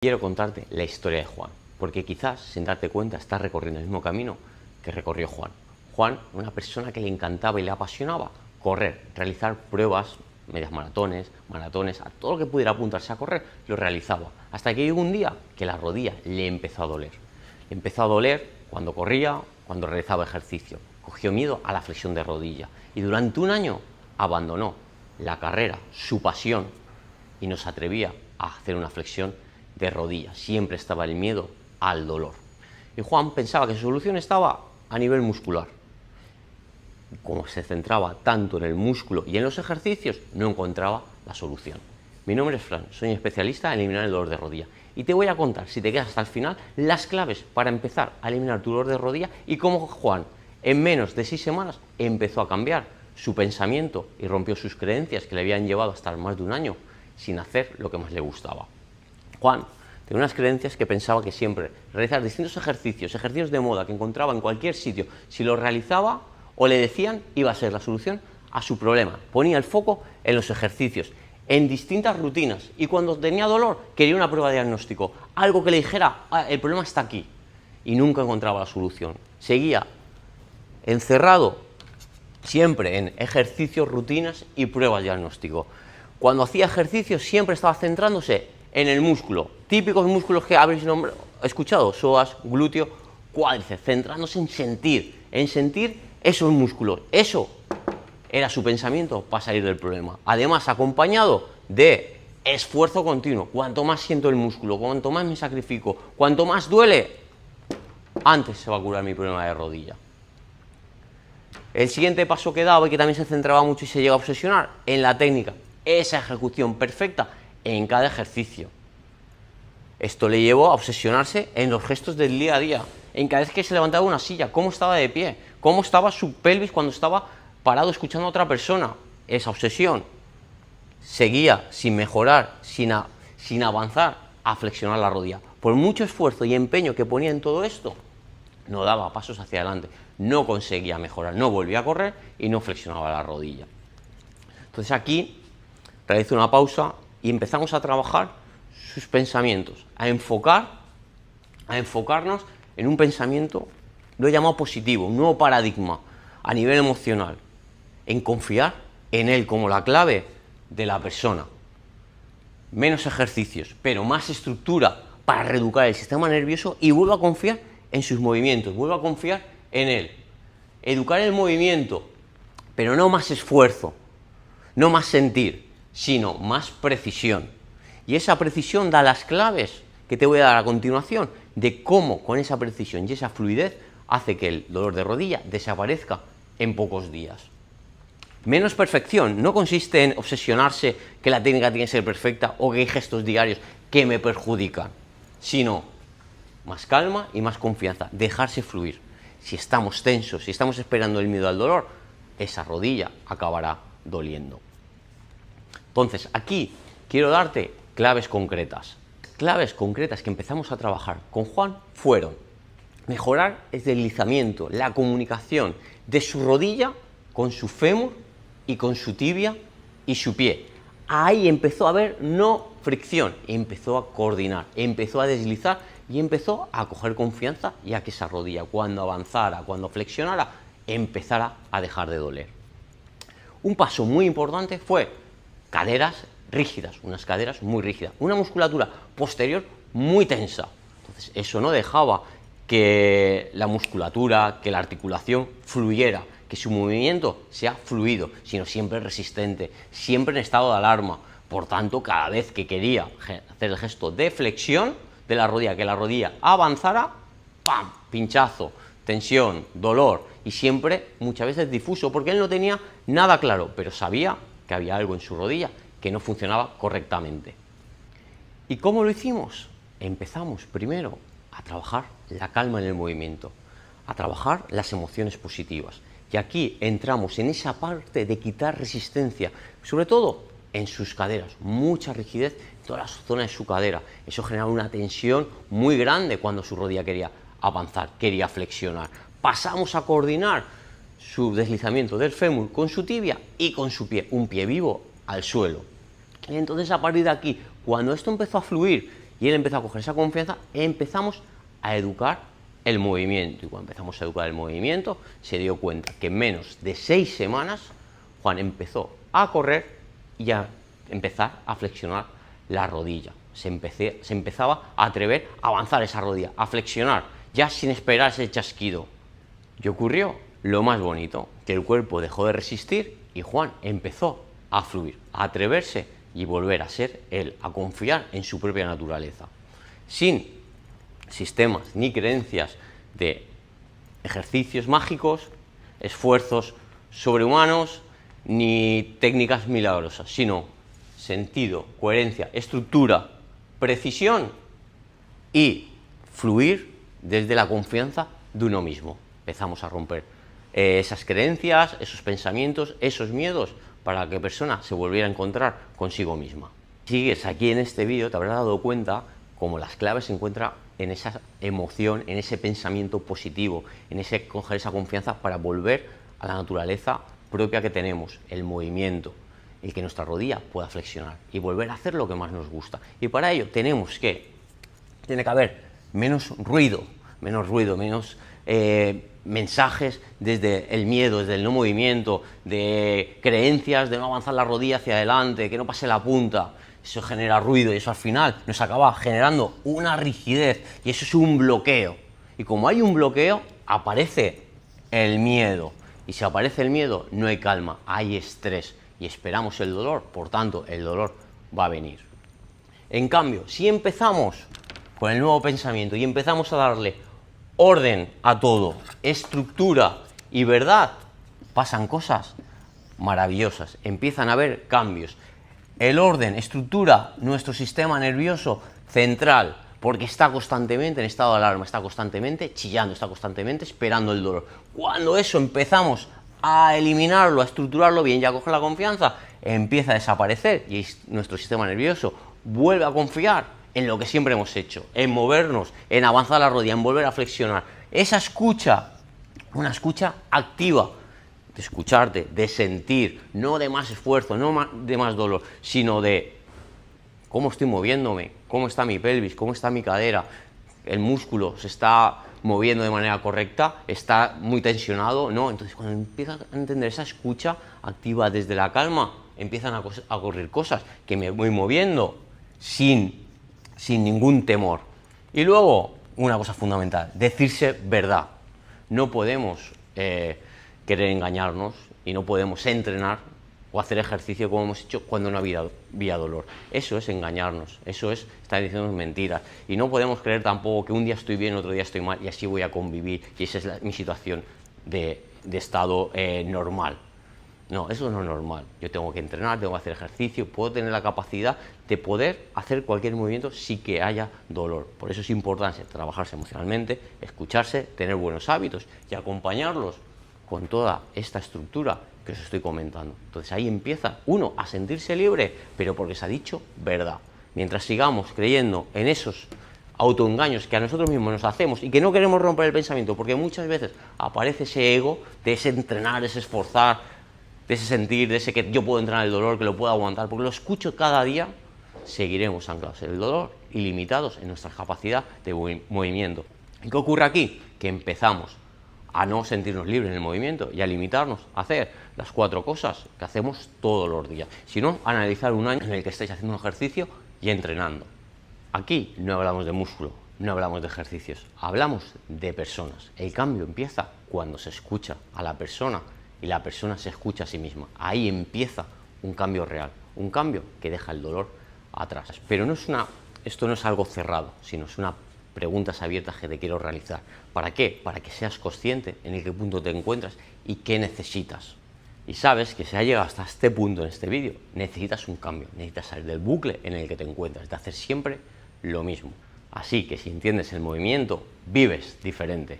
Quiero contarte la historia de Juan, porque quizás, sin darte cuenta, estás recorriendo el mismo camino que recorrió Juan. Juan, una persona que le encantaba y le apasionaba correr, realizar pruebas, medias maratones, a todo lo que pudiera apuntarse a correr, lo realizaba. Hasta que llegó un día que la rodilla le empezó a doler. Le empezó a doler cuando corría, cuando realizaba ejercicio. Cogió miedo a la flexión de rodilla y durante un año abandonó la carrera, su pasión, y no se atrevía a hacer una flexión de rodilla. Siempre estaba el miedo al dolor. Y Juan pensaba que su solución estaba a nivel muscular. Como se centraba tanto en el músculo y en los ejercicios, no encontraba la solución. Mi nombre es Fran, soy especialista en eliminar el dolor de rodilla y te voy a contar, si te quedas hasta el final, las claves para empezar a eliminar tu dolor de rodilla y cómo Juan, en menos de 6 semanas, empezó a cambiar su pensamiento y rompió sus creencias que le habían llevado a estar más de un año sin hacer lo que más le gustaba. Juan tenía unas creencias que pensaba que siempre realizar distintos ejercicios de moda que encontraba en cualquier sitio, si los realizaba o le decían, iba a ser la solución a su problema. Ponía el foco en los ejercicios, en distintas rutinas, y cuando tenía dolor quería una prueba de diagnóstico, algo que le dijera, el problema está aquí, y nunca encontraba la solución. Seguía encerrado siempre en ejercicios, rutinas y pruebas de diagnóstico. Cuando hacía ejercicio siempre estaba centrándose en el músculo, típicos músculos que habéis escuchado, psoas, glúteo, cuádriceps, centrándose en sentir esos músculos. Eso era su pensamiento para salir del problema. Además, acompañado de esfuerzo continuo. Cuanto más siento el músculo, cuanto más me sacrifico, cuanto más duele, antes se va a curar mi problema de rodilla. El siguiente paso que daba y que también se centraba mucho y se llega a obsesionar en la técnica, esa ejecución perfecta en cada ejercicio. Esto le llevó a obsesionarse en los gestos del día a día, en cada vez que se levantaba una silla, cómo estaba de pie, cómo estaba su pelvis cuando estaba parado escuchando a otra persona. Esa obsesión seguía sin mejorar, sin avanzar a flexionar la rodilla. Por mucho esfuerzo y empeño que ponía en todo esto, no daba pasos hacia adelante, no conseguía mejorar, no volvía a correr y no flexionaba la rodilla. Entonces aquí realizo una pausa y empezamos a trabajar sus pensamientos, a enfocarnos en un pensamiento, lo he llamado positivo, un nuevo paradigma a nivel emocional, en confiar en él como la clave de la persona. Menos ejercicios, pero más estructura para reeducar el sistema nervioso y vuelvo a confiar en sus movimientos, vuelvo a confiar en él. Educar el movimiento, pero no más esfuerzo, no más sentir, sino más precisión. Y esa precisión da las claves que te voy a dar a continuación de cómo con esa precisión y esa fluidez hace que el dolor de rodilla desaparezca en pocos días. Menos perfección no consiste en obsesionarse que la técnica tiene que ser perfecta o que hay gestos diarios que me perjudican, sino más calma y más confianza, dejarse fluir. Si estamos tensos, si estamos esperando el miedo al dolor, esa rodilla acabará doliendo. Entonces, aquí quiero darte claves concretas. Claves concretas que empezamos a trabajar con Juan fueron mejorar el deslizamiento, la comunicación de su rodilla con su fémur y con su tibia y su pie. Ahí empezó a haber no fricción, empezó a coordinar, empezó a deslizar y empezó a coger confianza y a que esa rodilla cuando avanzara, cuando flexionara, empezara a dejar de doler. Un paso muy importante fue caderas rígidas, unas caderas muy rígidas, una musculatura posterior muy tensa. Entonces, eso no dejaba que la musculatura, que la articulación fluyera, que su movimiento sea fluido, sino siempre resistente, siempre en estado de alarma. Por tanto, cada vez que quería hacer el gesto de flexión de la rodilla, que la rodilla avanzara, ¡pam!, pinchazo, tensión, dolor, y siempre muchas veces difuso, porque él no tenía nada claro, pero sabía que había algo en su rodilla que no funcionaba correctamente. ¿Y cómo lo hicimos? Empezamos primero a trabajar la calma en el movimiento, a trabajar las emociones positivas. Y aquí entramos en esa parte de quitar resistencia, sobre todo en sus caderas, mucha rigidez en todas las zonas de su cadera. Eso generaba una tensión muy grande cuando su rodilla quería avanzar, quería flexionar. Pasamos a coordinar su deslizamiento del fémur con su tibia y con su pie, un pie vivo al suelo. Y entonces a partir de aquí, cuando esto empezó a fluir Y él empezó a coger esa confianza, empezamos a educar el movimiento. Y cuando empezamos a educar el movimiento, se dio cuenta que en menos de 6 semanas, Juan empezó a correr y a empezar a flexionar la rodilla. Se empezaba a atrever a avanzar esa rodilla, a flexionar, ya sin esperar ese chasquido. ¿Qué ocurrió? Lo más bonito, que el cuerpo dejó de resistir y Juan empezó a fluir, a atreverse y volver a ser él, a confiar en su propia naturaleza. Sin sistemas ni creencias de ejercicios mágicos, esfuerzos sobrehumanos ni técnicas milagrosas, sino sentido, coherencia, estructura, precisión y fluir desde la confianza de uno mismo. Empezamos a romper esas creencias, esos pensamientos, esos miedos, para que la persona se volviera a encontrar consigo misma. Si sigues aquí en este vídeo, te habrás dado cuenta cómo las claves se encuentran en esa emoción, en ese pensamiento positivo, en ese coger esa confianza para volver a la naturaleza propia que tenemos, el movimiento, el que nuestra rodilla pueda flexionar y volver a hacer lo que más nos gusta. Y para ello tiene que haber menos ruido, menos mensajes desde el miedo, desde el no movimiento, de creencias de no avanzar la rodilla hacia adelante, que no pase la punta. Eso genera ruido y eso al final nos acaba generando una rigidez y eso es un bloqueo. Y como hay un bloqueo, aparece el miedo. Y si aparece el miedo, no hay calma, hay estrés y esperamos el dolor, por tanto el dolor va a venir. En cambio, si empezamos con el nuevo pensamiento y empezamos a darle orden a todo, estructura y verdad, pasan cosas maravillosas, empiezan a haber cambios. El orden, estructura, nuestro sistema nervioso central, porque está constantemente en estado de alarma, está constantemente chillando, está constantemente esperando el dolor. Cuando eso empezamos a eliminarlo, a estructurarlo bien y a coger la confianza, empieza a desaparecer y nuestro sistema nervioso vuelve a confiar en lo que siempre hemos hecho, en movernos, en avanzar la rodilla, en volver a flexionar. Esa escucha, una escucha activa, de escucharte, de sentir, no de más esfuerzo, no de más dolor, sino de cómo estoy moviéndome, cómo está mi pelvis, cómo está mi cadera, el músculo se está moviendo de manera correcta, está muy tensionado, ¿no? Entonces cuando empiezas a entender esa escucha activa desde la calma, empiezan a ocurrir cosas que me voy moviendo sin ningún temor. Y luego, una cosa fundamental, decirse verdad. No podemos querer engañarnos y no podemos entrenar o hacer ejercicio como hemos hecho cuando no había dolor. Eso es engañarnos, eso es estar diciendo mentiras. Y no podemos creer tampoco que un día estoy bien, otro día estoy mal y así voy a convivir y esa es mi situación de estado normal. No, eso no es normal. Yo tengo que entrenar, tengo que hacer ejercicio, puedo tener la capacidad de poder hacer cualquier movimiento sin que haya dolor. Por eso es importante trabajarse emocionalmente, escucharse, tener buenos hábitos y acompañarlos con toda esta estructura que os estoy comentando. Entonces ahí empieza uno a sentirse libre, pero porque se ha dicho verdad. Mientras sigamos creyendo en esos autoengaños que a nosotros mismos nos hacemos y que no queremos romper el pensamiento, porque muchas veces aparece ese ego de ese entrenar, ese esforzar, de ese sentir, de ese que yo puedo entrenar el dolor, que lo puedo aguantar, porque lo escucho cada día, seguiremos anclados en el dolor y limitados en nuestra capacidad de movimiento. ¿Y qué ocurre aquí? Que empezamos a no sentirnos libres en el movimiento y a limitarnos a hacer las 4 cosas que hacemos todos los días, sino analizar un año en el que estáis haciendo un ejercicio y entrenando. Aquí no hablamos de músculo, no hablamos de ejercicios, hablamos de personas. El cambio empieza cuando se escucha a la persona y la persona se escucha a sí misma. Ahí empieza un cambio real, un cambio que deja el dolor atrás. Pero esto no es algo cerrado, sino es una preguntas abiertas que te quiero realizar. ¿Para qué? Para que seas consciente en el qué punto te encuentras y qué necesitas. Y sabes que si has llegado hasta este punto en este vídeo, necesitas un cambio, necesitas salir del bucle en el que te encuentras, de hacer siempre lo mismo. Así que si entiendes el movimiento, vives diferente.